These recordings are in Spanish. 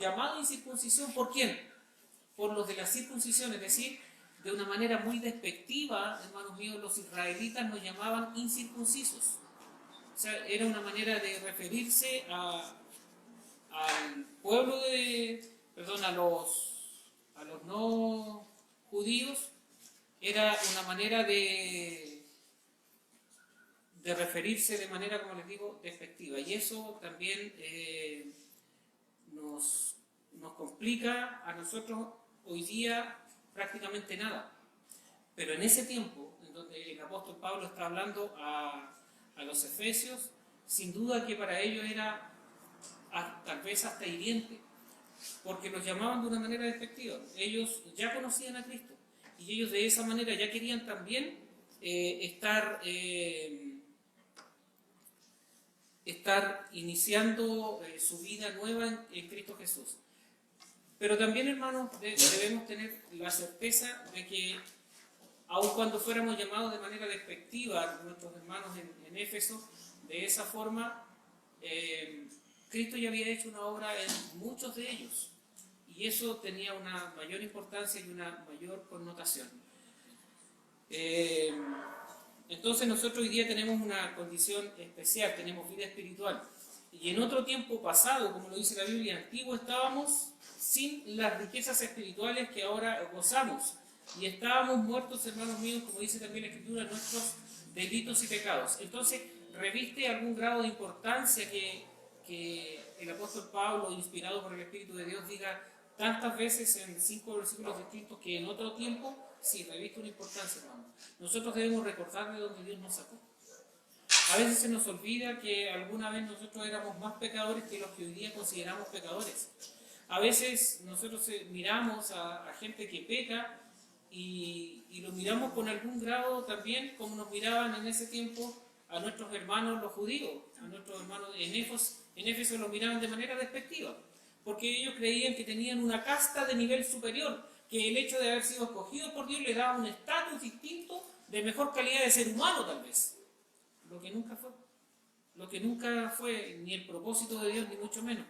llamado incircuncisión, ¿por quién? Por los de la circuncisión, es decir, de una manera muy despectiva, hermanos míos, los israelitas nos llamaban incircuncisos. O sea, era una manera de referirse al pueblo a los no judíos. Era una manera de referirse de manera, como les digo, despectiva. Y eso también nos complica a nosotros hoy día prácticamente nada. Pero en ese tiempo, en donde el apóstol Pablo está hablando a los efesios, sin duda que para ellos era tal vez hasta hiriente, porque los llamaban de una manera despectiva. Ellos ya conocían a Cristo y ellos de esa manera ya querían también estar iniciando su vida nueva en Cristo Jesús. Pero también, hermanos, debemos tener la certeza de que aun cuando fuéramos llamados de manera despectiva, nuestros hermanos en Éfeso, de esa forma, Cristo ya había hecho una obra en muchos de ellos, y eso tenía una mayor importancia y una mayor connotación. Entonces nosotros hoy día tenemos una condición especial, tenemos vida espiritual, y en otro tiempo pasado, como lo dice la Biblia, antiguo, estábamos sin las riquezas espirituales que ahora gozamos, y estábamos muertos, hermanos míos, como dice también la Escritura, en nuestros delitos y pecados. Entonces, reviste algún grado de importancia que el apóstol Pablo, inspirado por el Espíritu de Dios, diga tantas veces en 5 versículos distintos que en otro tiempo, sí, reviste una importancia, hermano. Nosotros debemos recordar de dónde Dios nos sacó. A veces se nos olvida que alguna vez nosotros éramos más pecadores que los que hoy día consideramos pecadores. A veces nosotros miramos a gente que peca y lo miramos con algún grado también, como nos miraban en ese tiempo a nuestros hermanos los judíos, a nuestros hermanos en Éfeso los miraban de manera despectiva, porque ellos creían que tenían una casta de nivel superior, que el hecho de haber sido escogidos por Dios les daba un estatus distinto, de mejor calidad de ser humano tal vez, lo que nunca fue ni el propósito de Dios, ni mucho menos.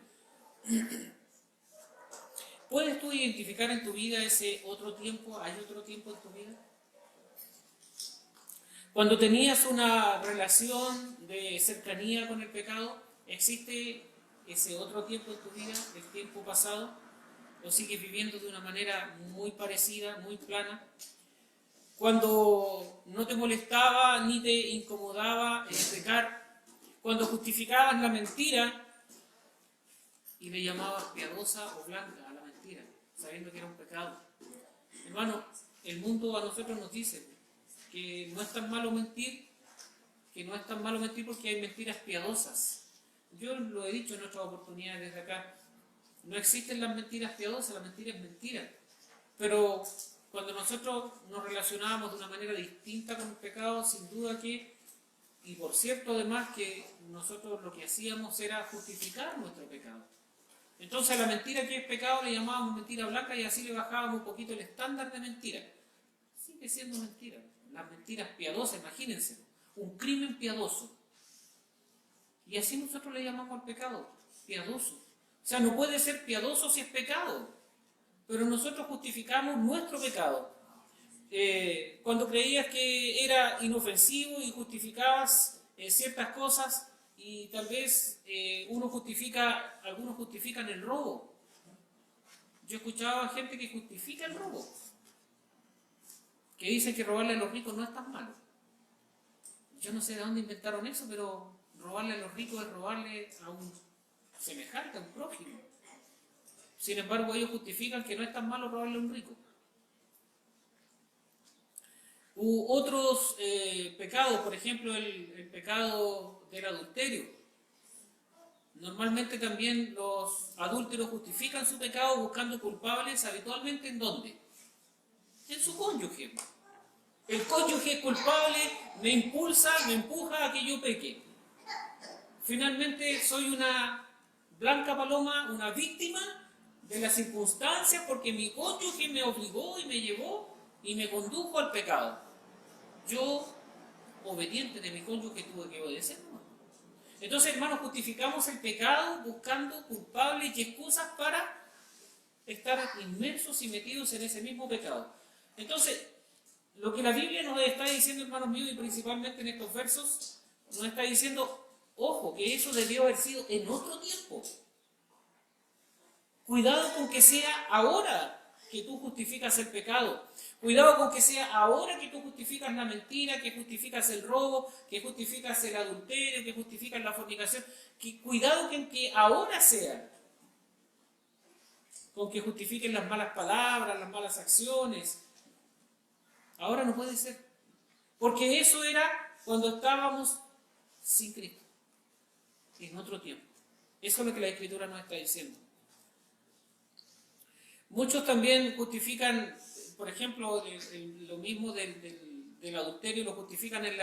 ¿Puedes tú identificar en tu vida ese otro tiempo? ¿Hay otro tiempo en tu vida? Cuando tenías una relación de cercanía con el pecado, ¿existe ese otro tiempo en tu vida, el tiempo pasado? ¿O sigues viviendo de una manera muy parecida, muy plana? Cuando no te molestaba ni te incomodaba el pecar, cuando justificabas la mentira y le llamabas piadosa o blanca a la mentira, sabiendo que era un pecado. Hermano, el mundo a nosotros nos dice que no es tan malo mentir, porque hay mentiras piadosas. Yo lo he dicho en otras oportunidades desde acá, no existen las mentiras piadosas, la mentira es mentira. Pero cuando nosotros nos relacionábamos de una manera distinta con el pecado, sin duda que, y por cierto además que nosotros lo que hacíamos era justificar nuestro pecado. Entonces a la mentira que es pecado le llamábamos mentira blanca y así le bajábamos un poquito el estándar de mentira. Sigue siendo mentira. Las mentiras piadosas, imagínense, un crimen piadoso. Y así nosotros le llamamos al pecado, piadoso. O sea, no puede ser piadoso si es pecado, pero nosotros justificamos nuestro pecado. Cuando creías que era inofensivo y justificabas ciertas cosas, y tal vez algunos justifican el robo. Yo escuchaba gente que justifica el robo, que dicen que robarle a los ricos no es tan malo. Yo no sé de dónde inventaron eso, pero robarle a los ricos es robarle a un semejante, a un prójimo. Sin embargo, ellos justifican que no es tan malo robarle a un rico. U otros pecados, por ejemplo, el pecado del adulterio. Normalmente también los adúlteros justifican su pecado buscando culpables, habitualmente ¿en dónde? En su cónyuge. El cónyuge es culpable, me empuja a que yo peque. Finalmente soy una blanca paloma, una víctima de las circunstancias porque mi cónyuge me obligó y me llevó y me condujo al pecado. Yo, obediente de mi cónyuge, tuve que obedecer. Entonces, hermanos, justificamos el pecado buscando culpables y excusas para estar inmersos y metidos en ese mismo pecado. Entonces, lo que la Biblia nos está diciendo, hermanos míos, y principalmente en estos versos, nos está diciendo, ojo, que eso debió haber sido en otro tiempo. Cuidado con que sea ahora que tú justificas el pecado. Cuidado con que sea ahora que tú justificas la mentira, que justificas el robo, que justificas el adulterio, que justificas la fornicación. Cuidado con que ahora sea. Con que justifiquen las malas palabras, las malas acciones. Ahora no puede ser. Porque eso era cuando estábamos sin Cristo. En otro tiempo. Eso es lo que la Escritura nos está diciendo. Muchos también justifican, por ejemplo, lo mismo del adulterio, lo justifican en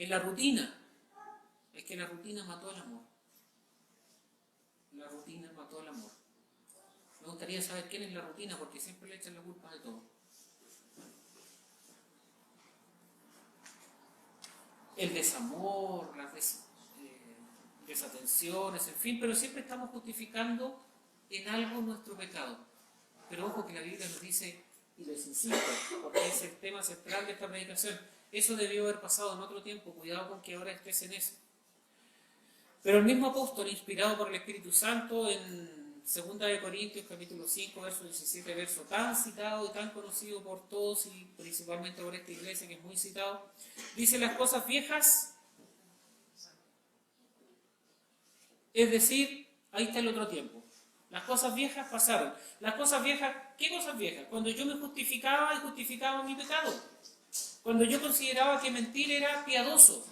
la rutina. Es que la rutina mató el amor. La rutina mató el amor. Me gustaría saber quién es la rutina, porque siempre le echan la culpa de todo. El desamor, las desatenciones, en fin, pero siempre estamos justificando en algo nuestro pecado. Pero ojo que la Biblia nos dice, y les insisto, porque es el tema central de esta predicación, eso debió haber pasado en otro tiempo, cuidado con que ahora estés en eso. Pero el mismo apóstol, inspirado por el Espíritu Santo, en 2 de Corintios, capítulo 5, verso 17, verso tan citado y tan conocido por todos, y principalmente por esta iglesia que es muy citado, dice las cosas viejas, es decir, ahí está el otro tiempo. Las cosas viejas pasaron. Las cosas viejas, ¿qué cosas viejas? Cuando yo me justificaba y justificaba mi pecado. Cuando yo consideraba que mentir era piadoso.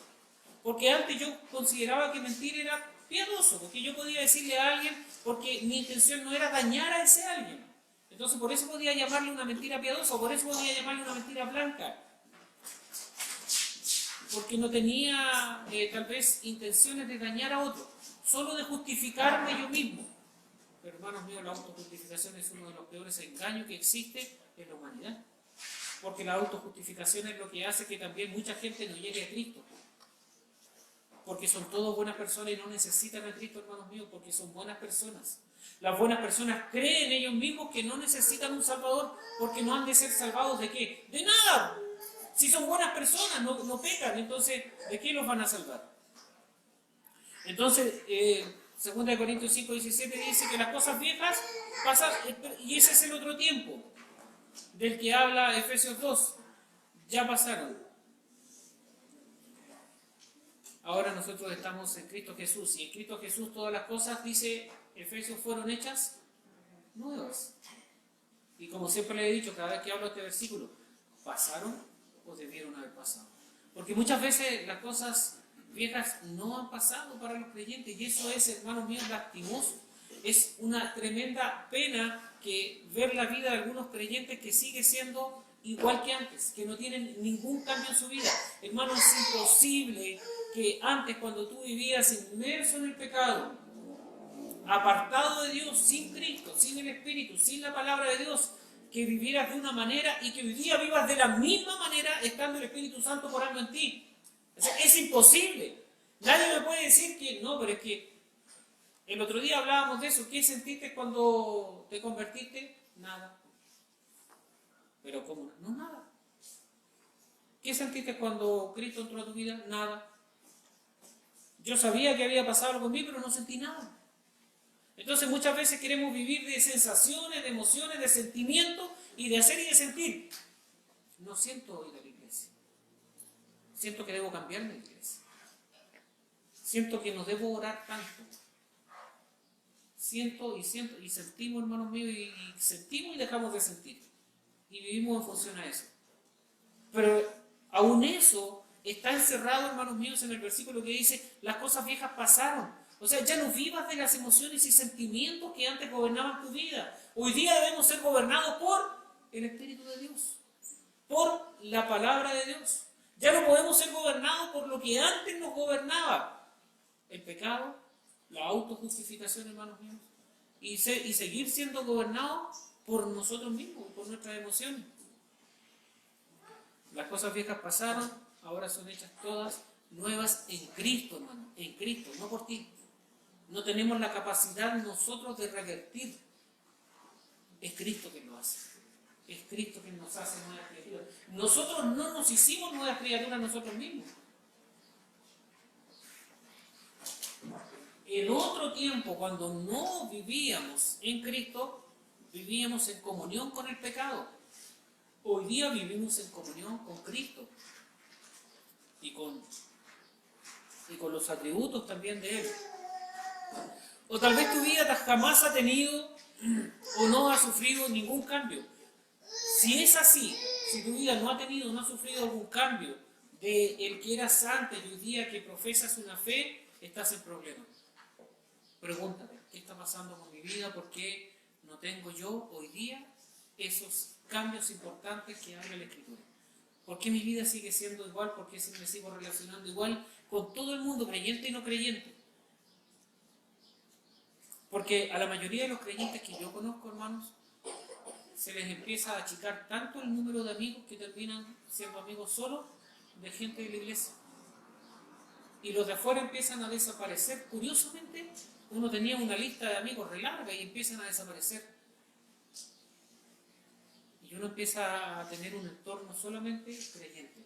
Porque antes yo consideraba que mentir era piadoso. Porque yo podía decirle a alguien, porque mi intención no era dañar a ese alguien. Entonces por eso podía llamarle una mentira piadosa, o por eso podía llamarle una mentira blanca. Porque no tenía tal vez intenciones de dañar a otro. Solo de justificarme yo mismo. Pero hermanos míos, la autojustificación es uno de los peores engaños que existe en la humanidad. Porque la autojustificación es lo que hace que también mucha gente no llegue a Cristo. Porque son todos buenas personas y no necesitan a Cristo, hermanos míos, porque son buenas personas. Las buenas personas creen ellos mismos que no necesitan un Salvador, porque no han de ser salvados ¿de qué? De nada. Si son buenas personas, no pecan, entonces ¿de qué los van a salvar? Entonces, 2 Corintios 5, 17 dice que las cosas viejas pasan, y ese es el otro tiempo del que habla Efesios 2, ya pasaron. Ahora nosotros estamos en Cristo Jesús, y en Cristo Jesús todas las cosas, dice Efesios, fueron hechas nuevas. Y como siempre le he dicho, cada vez que hablo de este versículo, ¿pasaron o debieron haber pasado? Porque muchas veces las cosas viejas no han pasado para los creyentes, y eso es, hermanos míos, lastimoso. Es una tremenda pena que ver la vida de algunos creyentes que sigue siendo igual que antes, que no tienen ningún cambio en su vida. Hermano, es imposible que antes, cuando tú vivías inmerso en el pecado, apartado de Dios, sin Cristo, sin el Espíritu, sin la palabra de Dios, que vivieras de una manera y que hoy día vivas de la misma manera estando el Espíritu Santo morando en ti. O sea, es imposible. Nadie me puede decir que no, pero es que el otro día hablábamos de eso. ¿Qué sentiste cuando te convertiste? Nada. ¿Pero cómo? No, nada. ¿Qué sentiste cuando Cristo entró a tu vida? Nada. Yo sabía que había pasado algo conmigo, pero no sentí nada. Entonces muchas veces queremos vivir de sensaciones, de emociones, de sentimientos y de hacer y de sentir. No siento ir a la iglesia. Siento que debo cambiarme de iglesia. Siento que no debo orar tanto. Siento y sentimos, hermanos míos, y sentimos y dejamos de sentir. Y vivimos en función a eso. Pero aún eso está encerrado, hermanos míos, en el versículo que dice, las cosas viejas pasaron. O sea, ya no vivas de las emociones y sentimientos que antes gobernaban tu vida. Hoy día debemos ser gobernados por el Espíritu de Dios, por la palabra de Dios. Ya no podemos ser gobernados por lo que antes nos gobernaba. El pecado, la autojustificación, hermanos míos, y seguir siendo gobernados por nosotros mismos, por nuestras emociones. Las cosas viejas pasaron, ahora son hechas todas nuevas en Cristo, hermano, en Cristo, no por ti. No tenemos la capacidad nosotros de revertir. Es Cristo quien lo hace. Es Cristo quien nos hace nuevas criaturas. Nosotros no nos hicimos nuevas criaturas nosotros mismos. En otro tiempo, cuando no vivíamos en Cristo, vivíamos en comunión con el pecado. Hoy día vivimos en comunión con Cristo y con los atributos también de Él. O tal vez tu vida jamás ha tenido o no ha sufrido ningún cambio. Si es así, si tu vida no ha tenido o no ha sufrido algún cambio de el que eras antes y hoy día que profesas una fe, estás en problemas. Pregúntate, ¿qué está pasando con mi vida? ¿Por qué no tengo yo hoy día esos cambios importantes que habla la Escritura? ¿Por qué mi vida sigue siendo igual? ¿Por qué me sigo relacionando igual con todo el mundo, creyente y no creyente? Porque a la mayoría de los creyentes que yo conozco, hermanos, se les empieza a achicar tanto el número de amigos que terminan siendo amigos solo de gente de la iglesia. Y los de afuera empiezan a desaparecer. Curiosamente, uno tenía una lista de amigos re larga y empiezan a desaparecer. Y uno empieza a tener un entorno solamente creyente.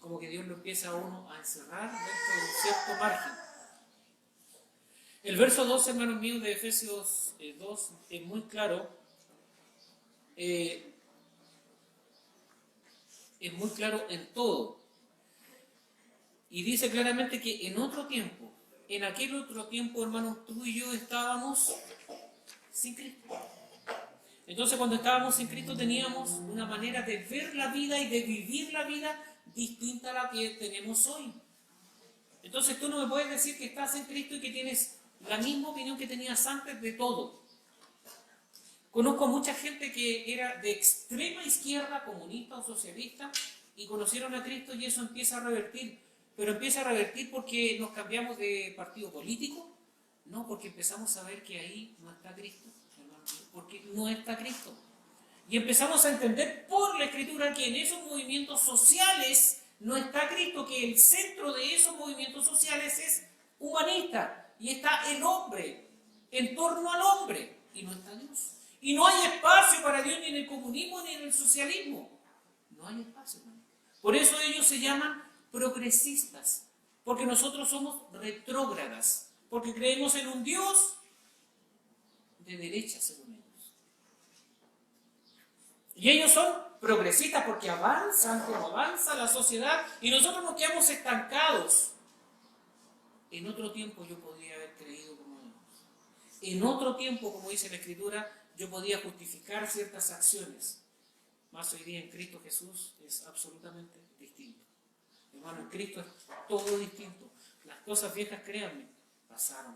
Como que Dios lo empieza a uno a encerrar dentro de un cierto margen. El verso 2, hermanos míos, de Efesios 2 es muy claro. Es muy claro en todo. Y dice claramente que en otro tiempo, en aquel otro tiempo, hermanos, tú y yo estábamos sin Cristo. Entonces, cuando estábamos sin Cristo teníamos una manera de ver la vida y de vivir la vida distinta a la que tenemos hoy. Entonces, tú no me puedes decir que estás en Cristo y que tienes la misma opinión que tenías antes de todo. Conozco mucha gente que era de extrema izquierda, comunista o socialista, y conocieron a Cristo y eso empieza a revertir. Pero empieza a revertir porque nos cambiamos de partido político, no, porque empezamos a ver que ahí no está Cristo, porque no está Cristo. Y empezamos a entender por la Escritura que en esos movimientos sociales no está Cristo, que el centro de esos movimientos sociales es humanista y está el hombre, en torno al hombre, y no está Dios. Y no hay espacio para Dios ni en el comunismo ni en el socialismo. No hay espacio, hermano. Por eso ellos se llaman progresistas, porque nosotros somos retrógradas, porque creemos en un Dios de derecha, según ellos. Y ellos son progresistas porque avanzan como avanza la sociedad y nosotros nos quedamos estancados. En otro tiempo yo podría haber creído como ellos. En otro tiempo, como dice la Escritura, yo podía justificar ciertas acciones. Más hoy día en Cristo Jesús es absolutamente distinto. Hermano, en Cristo es todo distinto. Las cosas viejas, créanme, pasaron.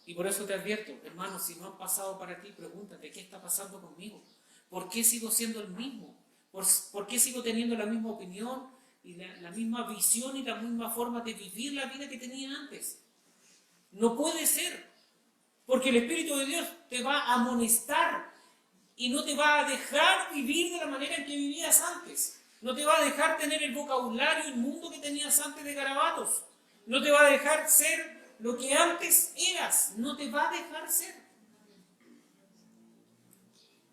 Y por eso te advierto, hermano, si no han pasado para ti, pregúntate, ¿qué está pasando conmigo? ¿Por qué sigo siendo el mismo? ¿Por qué sigo teniendo la misma opinión y la misma visión y la misma forma de vivir la vida que tenía antes? No puede ser, porque el Espíritu de Dios te va a amonestar y no te va a dejar vivir de la manera en que vivías antes. No te va a dejar tener el vocabulario inmundo que tenías antes de garabatos. No te va a dejar ser lo que antes eras. No te va a dejar ser.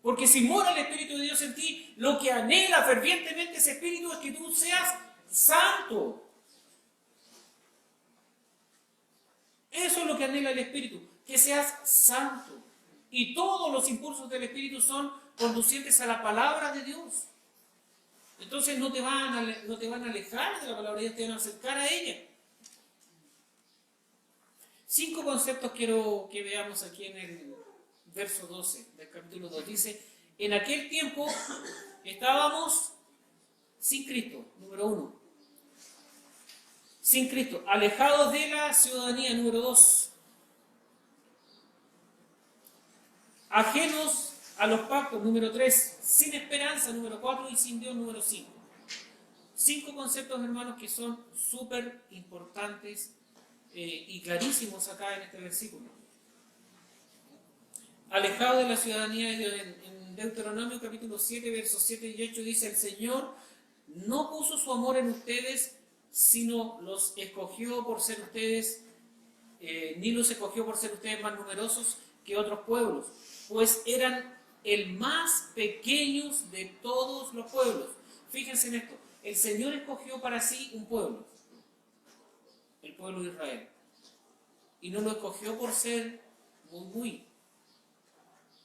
Porque si mora el Espíritu de Dios en ti, lo que anhela fervientemente ese Espíritu es que tú seas santo. Eso es lo que anhela el Espíritu, que seas santo. Y todos los impulsos del Espíritu son conducientes a la palabra de Dios. Entonces no te van a alejar de la palabra de Dios, te van a acercar a ella. 5 conceptos quiero que veamos aquí en el verso 12 del capítulo 2. Dice, en aquel tiempo estábamos sin Cristo, número 1. Sin Cristo, alejados de la ciudadanía, número 2. Ajenos a los pactos, número 3. Sin esperanza, número 4. Y sin Dios, número 5. 5 conceptos, hermanos, que son súper importantes y clarísimos acá en este versículo. Alejado de la ciudadanía de Dios, en Deuteronomio capítulo 7, versos 7 y 8 dice, el Señor no puso su amor en ustedes, sino los escogió por ser ustedes, ni los escogió por ser ustedes más numerosos que otros pueblos, pues eran el más pequeños de todos los pueblos. Fíjense en esto, el Señor escogió para sí un pueblo, el pueblo de Israel, y no lo escogió por ser muy,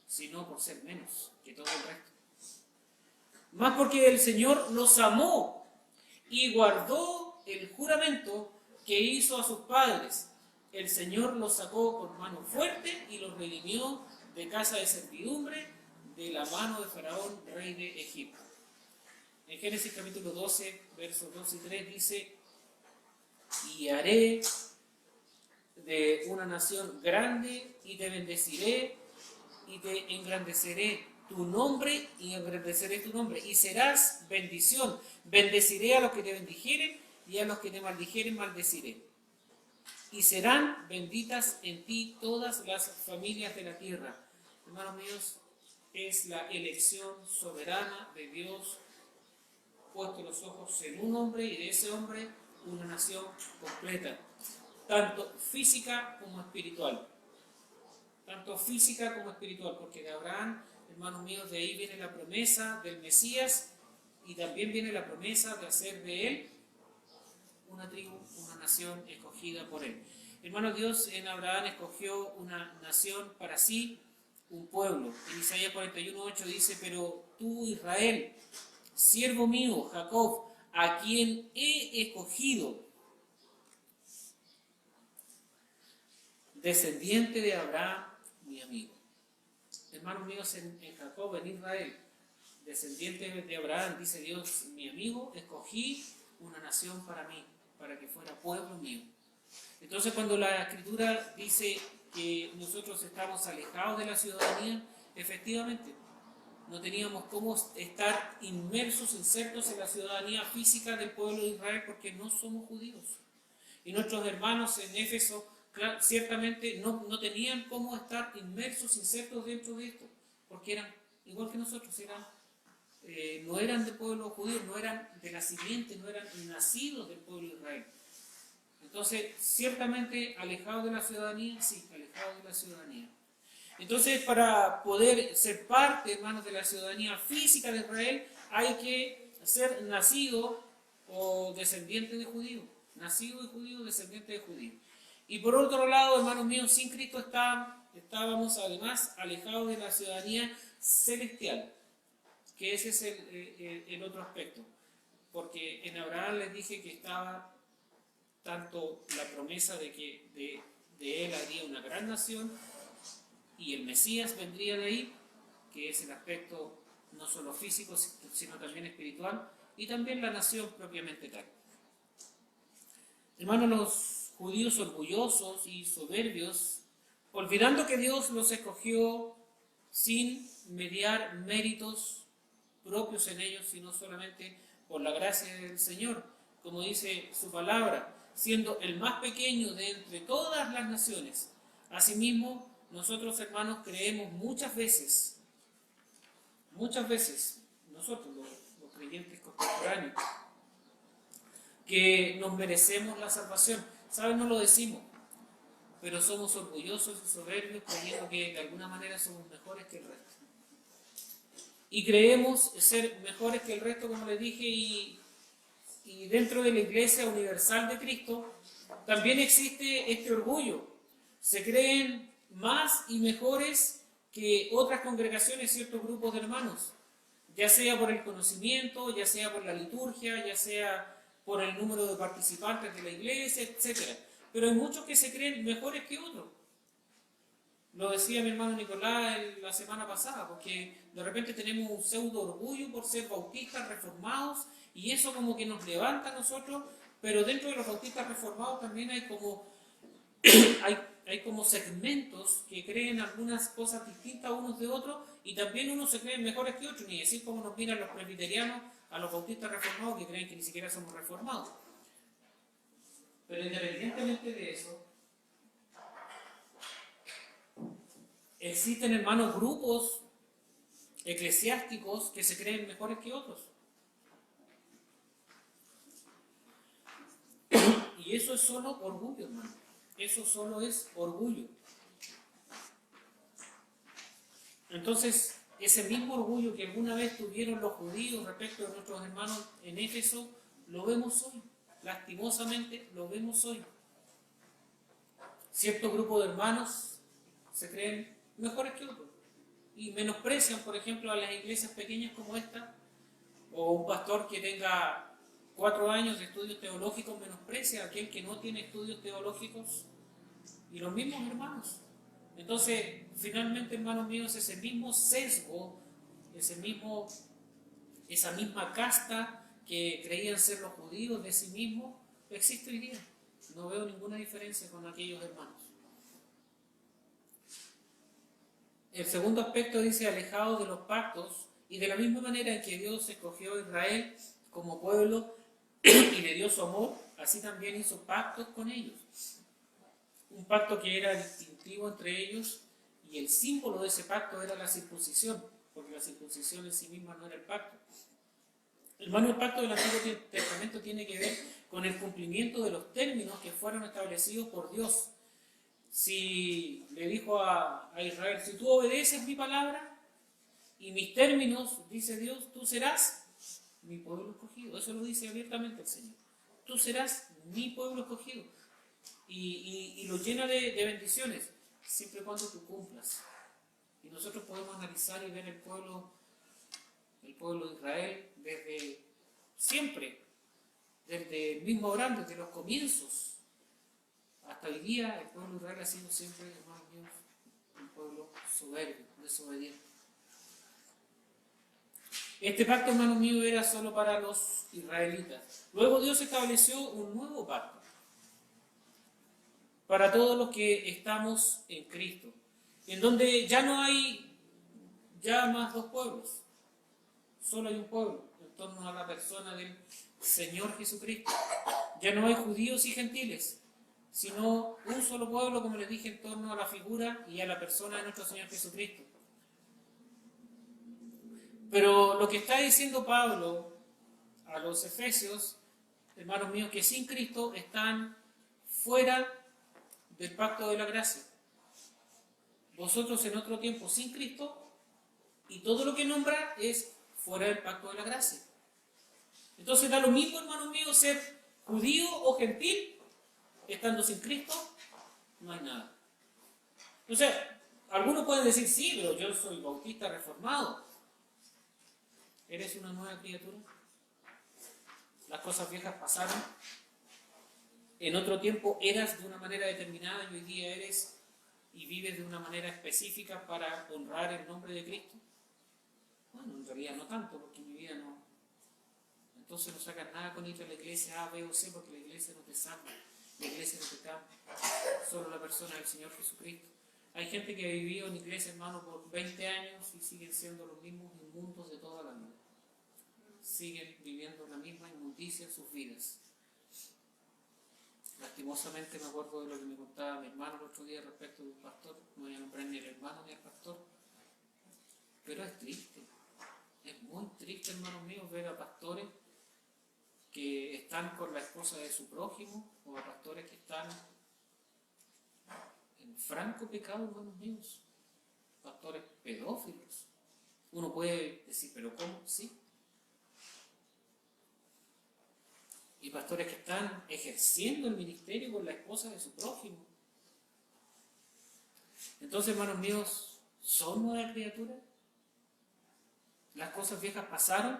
sino por ser menos que todo el resto. Más porque el Señor los amó y guardó el juramento que hizo a sus padres. El Señor los sacó con mano fuerte y los redimió de casa de servidumbre, de la mano de Faraón, rey de Egipto. En Génesis capítulo 12, versos 2 y 3 dice: y haré de una nación grande y te bendeciré y te engrandeceré tu nombre y engrandeceré tu nombre y serás bendición. Bendeciré a los que te bendijeren y a los que te maldijeren maldeciré. Y serán benditas en ti todas las familias de la tierra. Hermanos míos, es la elección soberana de Dios, puesto los ojos en un hombre y de ese hombre una nación completa, tanto física como espiritual. Tanto física como espiritual, porque de Abraham, hermanos míos, de ahí viene la promesa del Mesías y también viene la promesa de hacer de él una tribu, una nación escogida por él. Hermanos, Dios en Abraham escogió una nación para sí, un pueblo. En Isaías 41:8 dice: pero tú, Israel, siervo mío, Jacob, a quien he escogido, descendiente de Abraham, mi amigo. Hermanos míos, en Jacob, en Israel, descendiente de Abraham, dice Dios: mi amigo, escogí una nación para mí, para que fuera pueblo mío. Entonces, cuando la Escritura dice que nosotros estamos alejados de la ciudadanía, efectivamente, no teníamos cómo estar inmersos, insertos en la ciudadanía física del pueblo de Israel, porque no somos judíos. Y nuestros hermanos en Éfeso ciertamente no tenían cómo estar inmersos, insertos dentro de esto, porque eran igual que nosotros, no eran del pueblo judío, no eran de la simiente, no eran nacidos del pueblo de Israel. Entonces, ciertamente alejados de la ciudadanía, sí, alejados de la ciudadanía. Entonces, para poder ser parte, hermanos, de la ciudadanía física de Israel, hay que ser nacido o descendiente de judío. Nacido de judío, descendiente de judío. Y por otro lado, hermanos míos, sin Cristo estábamos además alejados de la ciudadanía celestial, que ese es el otro aspecto. Porque en Abraham les dije que estaba tanto la promesa de que de él haría una gran nación, y el Mesías vendría de ahí, que es el aspecto no solo físico, sino también espiritual, y también la nación propiamente tal. Hermanos, los judíos orgullosos y soberbios, olvidando que Dios los escogió sin mediar méritos propios en ellos, sino solamente por la gracia del Señor, como dice su palabra, siendo el más pequeño de entre todas las naciones. Asimismo, nosotros, hermanos, creemos muchas veces, nosotros los creyentes contemporáneos, que nos merecemos la salvación. ¿Saben? No lo decimos, pero somos orgullosos y soberbios, creyendo que de alguna manera somos mejores que el resto. Y creemos ser mejores que el resto, como les dije, y dentro de la Iglesia Universal de Cristo también existe este orgullo. Se creen más y mejores que otras congregaciones, ciertos grupos de hermanos, ya sea por el conocimiento, ya sea por la liturgia, ya sea por el número de participantes de la iglesia, etc. Pero hay muchos que se creen mejores que otros. Lo decía mi hermano Nicolás la semana pasada, porque de repente tenemos un pseudo orgullo por ser bautistas reformados, y eso como que nos levanta a nosotros, pero dentro de los bautistas reformados también hay como segmentos que creen algunas cosas distintas unos de otros, y también unos se creen mejores que otros, ni decir cómo nos miran los presbiterianos a los bautistas reformados, que creen que ni siquiera somos reformados. Pero independientemente de eso, existen, hermanos, grupos eclesiásticos que se creen mejores que otros. Y eso es solo orgullo, hermano. Eso solo es orgullo. Entonces, ese mismo orgullo que alguna vez tuvieron los judíos respecto de nuestros hermanos en Éfeso, lo vemos hoy. Lastimosamente, lo vemos hoy. Cierto grupo de hermanos se creen mejores que otros y menosprecian, por ejemplo, a las iglesias pequeñas como esta, o un pastor que tenga 4 años de estudios teológicos menosprecia a aquel que no tiene estudios teológicos, y los mismos hermanos. Entonces, finalmente, hermanos míos, ese mismo sesgo, esa misma casta que creían ser los judíos de sí mismos, existe hoy día. No veo ninguna diferencia con aquellos hermanos. El segundo aspecto dice alejados de los pactos, y de la misma manera en que Dios escogió a Israel como pueblo y le dio su amor, así también hizo pactos con ellos. Un pacto que era distintivo entre ellos, y el símbolo de ese pacto era la circuncisión, porque la circuncisión en sí misma no era el pacto. Hermano, el pacto del Antiguo Testamento tiene que ver con el cumplimiento de los términos que fueron establecidos por Dios. Si le dijo a Israel, si tú obedeces mi palabra y mis términos, dice Dios, tú serás mi pueblo escogido. Eso lo dice abiertamente el Señor. Tú serás mi pueblo escogido. Y lo llena de bendiciones, siempre y cuando tú cumplas. Y nosotros podemos analizar y ver el pueblo de Israel desde siempre, desde el mismo Abraham, desde los comienzos hasta hoy día. El pueblo de Israel ha sido siempre, hermanos míos, un pueblo soberbio, desobediente. Este pacto, hermanos míos, era solo para los israelitas. Luego Dios estableció un nuevo pacto para todos los que estamos en Cristo, en donde ya no hay más dos pueblos, solo hay un pueblo en torno a la persona del Señor Jesucristo. Ya no hay judíos y gentiles, sino un solo pueblo, como les dije, en torno a la figura y a la persona de nuestro Señor Jesucristo. Pero lo que está diciendo Pablo a los efesios, hermanos míos, que sin Cristo están fuera del pacto de la gracia. Vosotros en otro tiempo sin Cristo, y todo lo que nombra es fuera del pacto de la gracia. Entonces da lo mismo, hermanos míos, ser judío o gentil, estando sin Cristo, no hay nada. Entonces, algunos pueden decir, sí, pero yo soy bautista reformado. ¿Eres una nueva criatura? Las cosas viejas pasaron. En otro tiempo eras de una manera determinada y hoy día eres y vives de una manera específica para honrar el nombre de Cristo. Bueno, en realidad no tanto, porque mi vida no. Entonces no sacas nada con ir a la iglesia A, B o C, porque la iglesia no te salva, la iglesia no te cambia, solo la persona del Señor Jesucristo. Hay gente que ha vivido en iglesia, hermano, por 20 años y siguen siendo los mismos inmundos de toda la vida. Siguen viviendo la misma inmundicia en sus vidas. Lastimosamente me acuerdo de lo que me contaba mi hermano el otro día respecto de un pastor. No voy a nombrar ni al hermano ni al pastor, pero es triste. Es muy triste, hermanos míos, ver a pastores que están con la esposa de su prójimo, o a pastores que están en franco pecado, hermanos míos, pastores pedófilos. Uno puede decir, pero ¿cómo? Sí. Y pastores que están ejerciendo el ministerio con la esposa de su prójimo. Entonces, hermanos míos, ¿son nuevas criaturas? Las cosas viejas pasaron.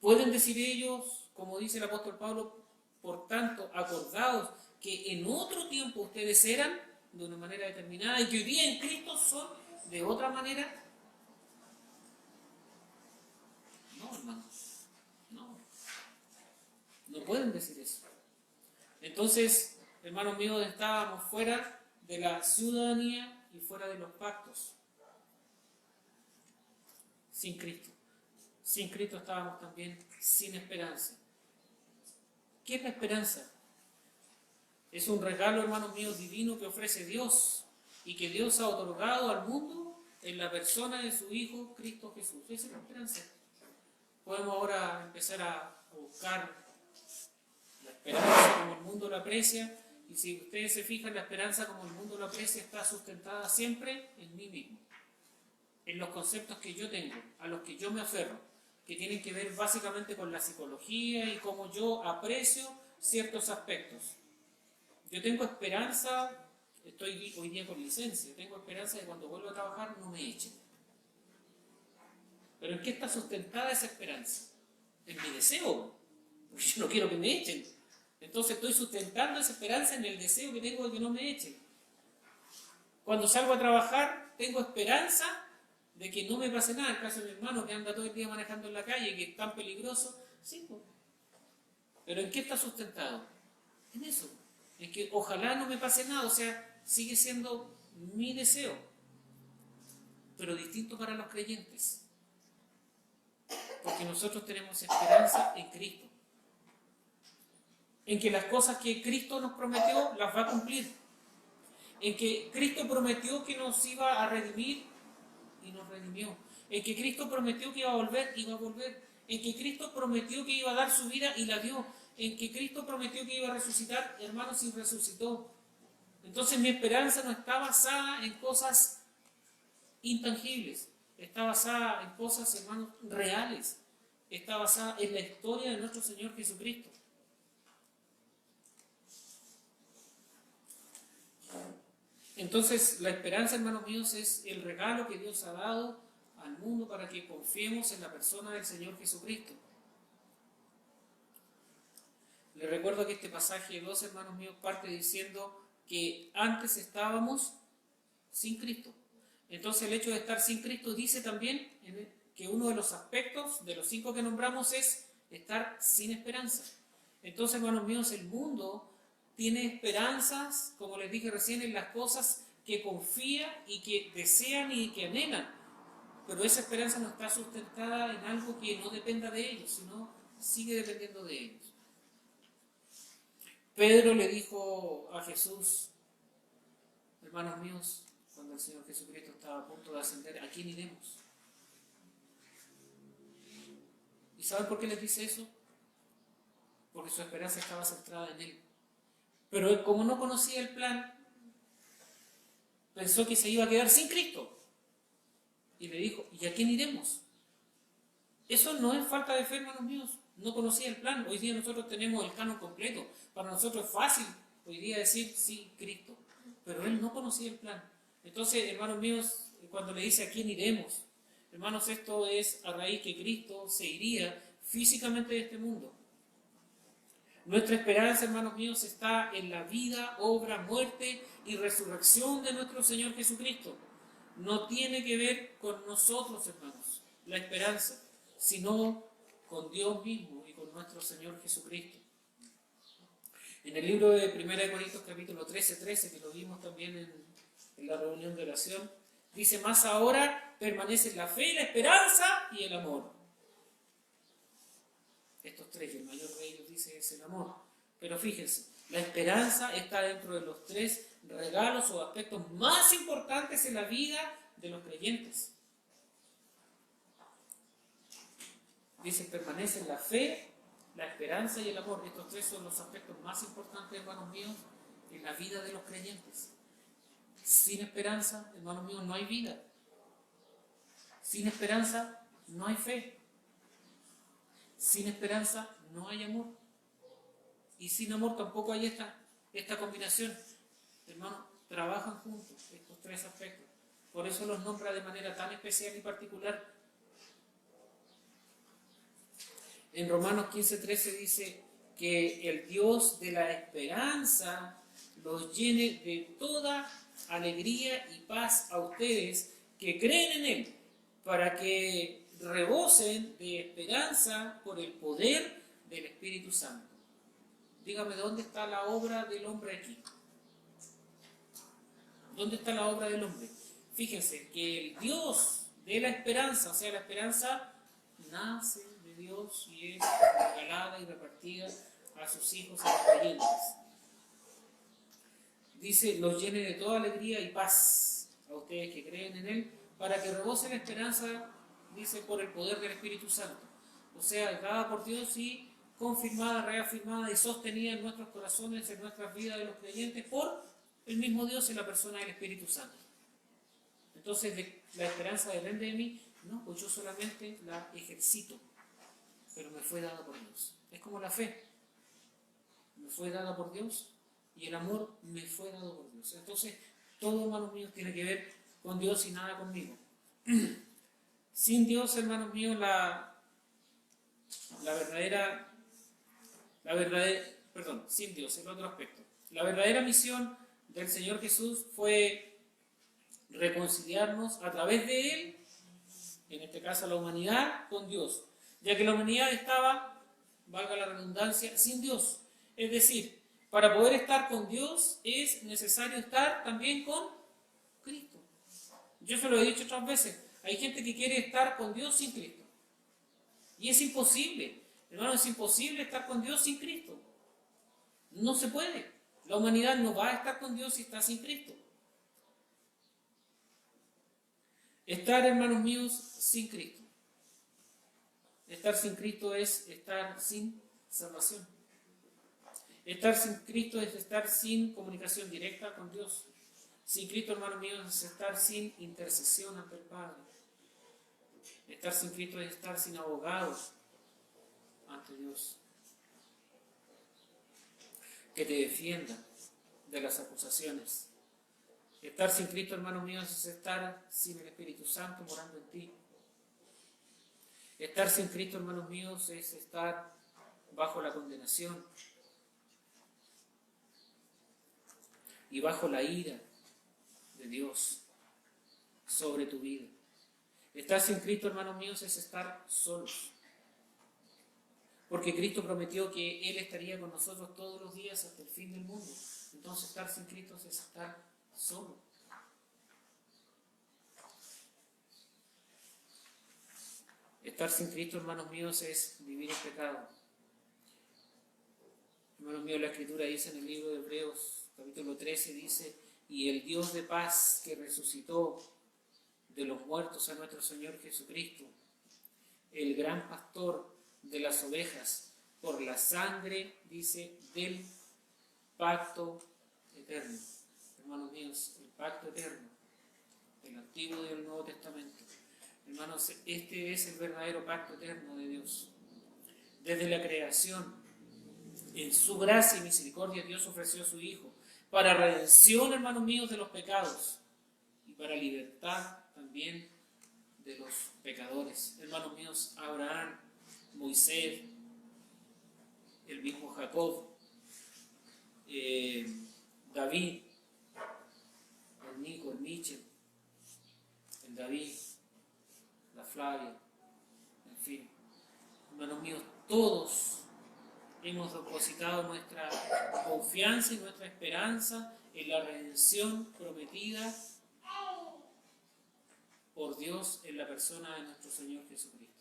Pueden decir ellos, como dice el apóstol Pablo, por tanto, acordados que en otro tiempo ustedes eran de una manera determinada y que hoy día en Cristo son de otra manera. No, hermanos, no pueden decir eso. Entonces, hermanos míos, estábamos fuera de la ciudadanía y fuera de los pactos. Sin Cristo. Sin Cristo estábamos también sin esperanza. ¿Qué es la esperanza? Es un regalo, hermanos míos, divino que ofrece Dios y que Dios ha otorgado al mundo en la persona de su Hijo, Cristo Jesús. Esa es la esperanza. Podemos ahora empezar a buscar la esperanza como el mundo la aprecia, y si ustedes se fijan, la esperanza como el mundo la aprecia está sustentada siempre en mí mismo. en los conceptos que yo tengo, a los que yo me aferro, que tienen que ver básicamente con la psicología y cómo yo aprecio ciertos aspectos. Yo tengo esperanza, estoy hoy día con licencia, tengo esperanza de cuando vuelva a trabajar no me echen. ¿Pero en qué está sustentada esa esperanza? En mi deseo, porque yo no quiero que me echen. Entonces estoy sustentando esa esperanza en el deseo que tengo de que no me echen. Cuando salgo a trabajar, tengo esperanza de que no me pase nada. El caso de mi hermano que anda todo el día manejando en la calle, que es tan peligroso, sí, pues. ¿Pero en qué está sustentado? En eso. En que ojalá no me pase nada, o sea, sigue siendo mi deseo, pero distinto para los creyentes. Porque nosotros tenemos esperanza en Cristo. En que las cosas que Cristo nos prometió las va a cumplir. En que Cristo prometió que nos iba a redimir y nos redimió. En que Cristo prometió que iba a volver y va a volver. En que Cristo prometió que iba a dar su vida y la dio. En que Cristo prometió que iba a resucitar, hermanos, y resucitó. Entonces mi esperanza no está basada en cosas intangibles. Está basada en cosas, hermanos, reales. Está basada en la historia de nuestro Señor Jesucristo. Entonces, la esperanza, hermanos míos, es el regalo que Dios ha dado al mundo para que confiemos en la persona del Señor Jesucristo. Les recuerdo que este pasaje 2, hermanos míos, parte diciendo que antes estábamos sin Cristo. Entonces, el hecho de estar sin Cristo dice también que uno de los aspectos de los 5 que nombramos es estar sin esperanza. Entonces, hermanos míos, el mundo tiene esperanzas, como les dije recién, en las cosas que confía y que desean y que anhelan. Pero esa esperanza no está sustentada en algo que no dependa de ellos, sino sigue dependiendo de ellos. Pedro le dijo a Jesús, hermanos míos, cuando el Señor Jesucristo estaba a punto de ascender, ¿a quién iremos? ¿Y saben por qué les dice eso? Porque su esperanza estaba centrada en Él. Pero él, como no conocía el plan, pensó que se iba a quedar sin Cristo. Y le dijo, ¿y a quién iremos? Eso no es falta de fe, hermanos míos. No conocía el plan. Hoy día nosotros tenemos el canon completo. Para nosotros es fácil hoy día decir, sí, Cristo. Pero él no conocía el plan. Entonces, hermanos míos, cuando le dice a quién iremos, hermanos, esto es a raíz que Cristo se iría físicamente de este mundo. Nuestra esperanza, hermanos míos, está en la vida, obra, muerte y resurrección de nuestro Señor Jesucristo. No tiene que ver con nosotros, hermanos, la esperanza, sino con Dios mismo y con nuestro Señor Jesucristo. En el libro de 1 Corintios capítulo 13, que lo vimos también en la reunión de oración, dice, más ahora permanecen la fe, la esperanza y el amor. Estos 3, y el mayor de ellos dice es el amor. Pero fíjense, la esperanza está dentro de los 3 regalos o aspectos más importantes en la vida de los creyentes. Dice, permanecen la fe, la esperanza y el amor. Estos 3 son los aspectos más importantes, hermanos míos, en la vida de los creyentes. Sin esperanza, hermanos míos, no hay vida. Sin esperanza, no hay fe. Sin esperanza no hay amor. Y sin amor tampoco hay esta combinación. Hermanos, trabajan juntos estos 3 aspectos. Por eso los nombra de manera tan especial y particular. En Romanos 15:13 dice que el Dios de la esperanza los llene de toda alegría y paz a ustedes que creen en Él, para que rebosen de esperanza por el poder del Espíritu Santo. Dígame, ¿dónde está la obra del hombre aquí? ¿Dónde está la obra del hombre? Fíjense que el Dios de la esperanza, o sea, la esperanza nace de Dios y es regalada y repartida a sus hijos, a los creyentes. Dice, los llene de toda alegría y paz a ustedes que creen en Él, para que rebosen la esperanza, dice, por el poder del Espíritu Santo. O sea, dada por Dios y confirmada, reafirmada y sostenida en nuestros corazones, en nuestras vidas de los creyentes, por el mismo Dios en la persona del Espíritu Santo. Entonces, la esperanza depende de mí. No, pues yo solamente la ejercito, pero me fue dada por Dios. Es como la fe. Me fue dada por Dios y el amor me fue dado por Dios. Entonces, todo, hermanos míos, tiene que ver con Dios y nada conmigo. Sin Dios, hermanos míos, sin Dios, el otro aspecto. La verdadera misión del Señor Jesús fue reconciliarnos a través de Él, en este caso la humanidad, con Dios, ya que la humanidad estaba, valga la redundancia, sin Dios. Es decir, para poder estar con Dios es necesario estar también con Cristo. Yo se lo he dicho otras veces, hay gente que quiere estar con Dios sin Cristo. Y es imposible, hermano, es imposible estar con Dios sin Cristo. No se puede. La humanidad no va a estar con Dios si está sin Cristo. Estar, hermanos míos, sin Cristo. Estar sin Cristo es estar sin salvación. Estar sin Cristo es estar sin comunicación directa con Dios. Sin Cristo, hermanos míos, es estar sin intercesión ante el Padre. Estar sin Cristo es estar sin abogados ante Dios que te defienda de las acusaciones. Estar sin Cristo, hermanos míos, es estar sin el Espíritu Santo morando en ti. Estar sin Cristo, hermanos míos, es estar bajo la condenación y bajo la ira de Dios sobre tu vida. Estar sin Cristo, hermanos míos, es estar solos. Porque Cristo prometió que Él estaría con nosotros todos los días hasta el fin del mundo. Entonces, estar sin Cristo es estar solo. Estar sin Cristo, hermanos míos, es vivir en pecado. Hermanos míos, la Escritura dice en el libro de Hebreos, capítulo 13, dice: y el Dios de paz que resucitó de los muertos a nuestro Señor Jesucristo, el gran pastor de las ovejas, por la sangre, dice, del pacto eterno. Hermanos míos, el pacto eterno del Antiguo y del Nuevo Testamento. Hermanos, este es el verdadero pacto eterno de Dios. Desde la creación, en su gracia y misericordia, Dios ofreció a su Hijo para redención, hermanos míos, de los pecados y para libertad también de los pecadores. Hermanos míos, Abraham, Moisés, el mismo Jacob, David, el Nico, el Michel, el David, la Flavia, en fin. Hermanos míos, todos hemos depositado nuestra confianza y nuestra esperanza en la redención prometida por Dios en la persona de nuestro Señor Jesucristo.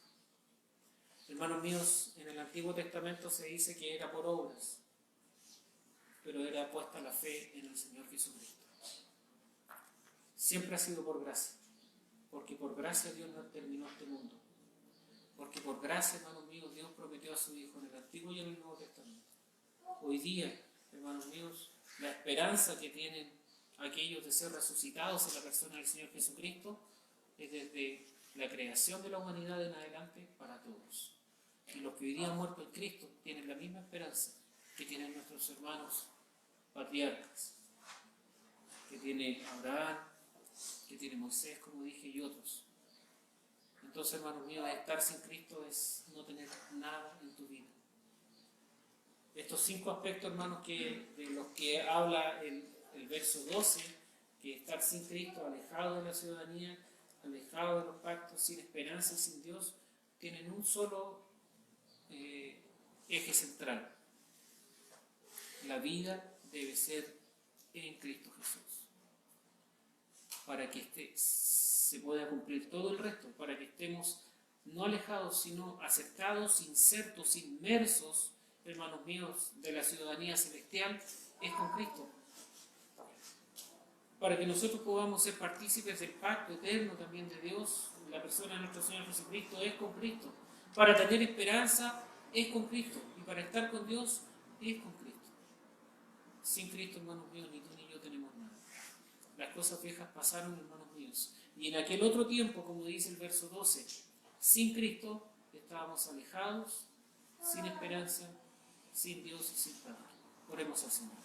Hermanos míos, en el Antiguo Testamento se dice que era por obras, pero era puesta la fe en el Señor Jesucristo. Siempre ha sido por gracia, porque por gracia Dios no terminó este mundo. Porque por gracia, hermanos míos, Dios prometió a su Hijo en el Antiguo y en el Nuevo Testamento. Hoy día, hermanos míos, la esperanza que tienen aquellos de ser resucitados en la persona del Señor Jesucristo es desde la creación de la humanidad en adelante para todos. Y los que hoy día han muerto en Cristo tienen la misma esperanza que tienen nuestros hermanos patriarcas, que tiene Abraham, que tiene Moisés, como dije, y otros. Entonces, hermanos míos, estar sin Cristo es no tener nada en tu vida. Estos 5 aspectos, hermanos, de los que habla el verso 12, que estar sin Cristo, alejado de la ciudadanía, alejado de los pactos, sin esperanza y sin Dios, tienen un solo eje central. La vida debe ser en Cristo Jesús, para que se pueda cumplir todo el resto, para que estemos no alejados, sino acercados, insertos, inmersos, hermanos míos, de la ciudadanía celestial, es con Cristo. Para que nosotros podamos ser partícipes del pacto eterno también de Dios, la persona de nuestro Señor Jesucristo, es con Cristo. Para tener esperanza, es con Cristo. Y para estar con Dios, es con Cristo. Sin Cristo, hermanos míos, ni tú ni yo tenemos nada. Las cosas viejas pasaron, hermanos míos. Y en aquel otro tiempo, como dice el verso 12, sin Cristo estábamos alejados, sin esperanza, sin Dios y sin Padre. Oremos al Señor.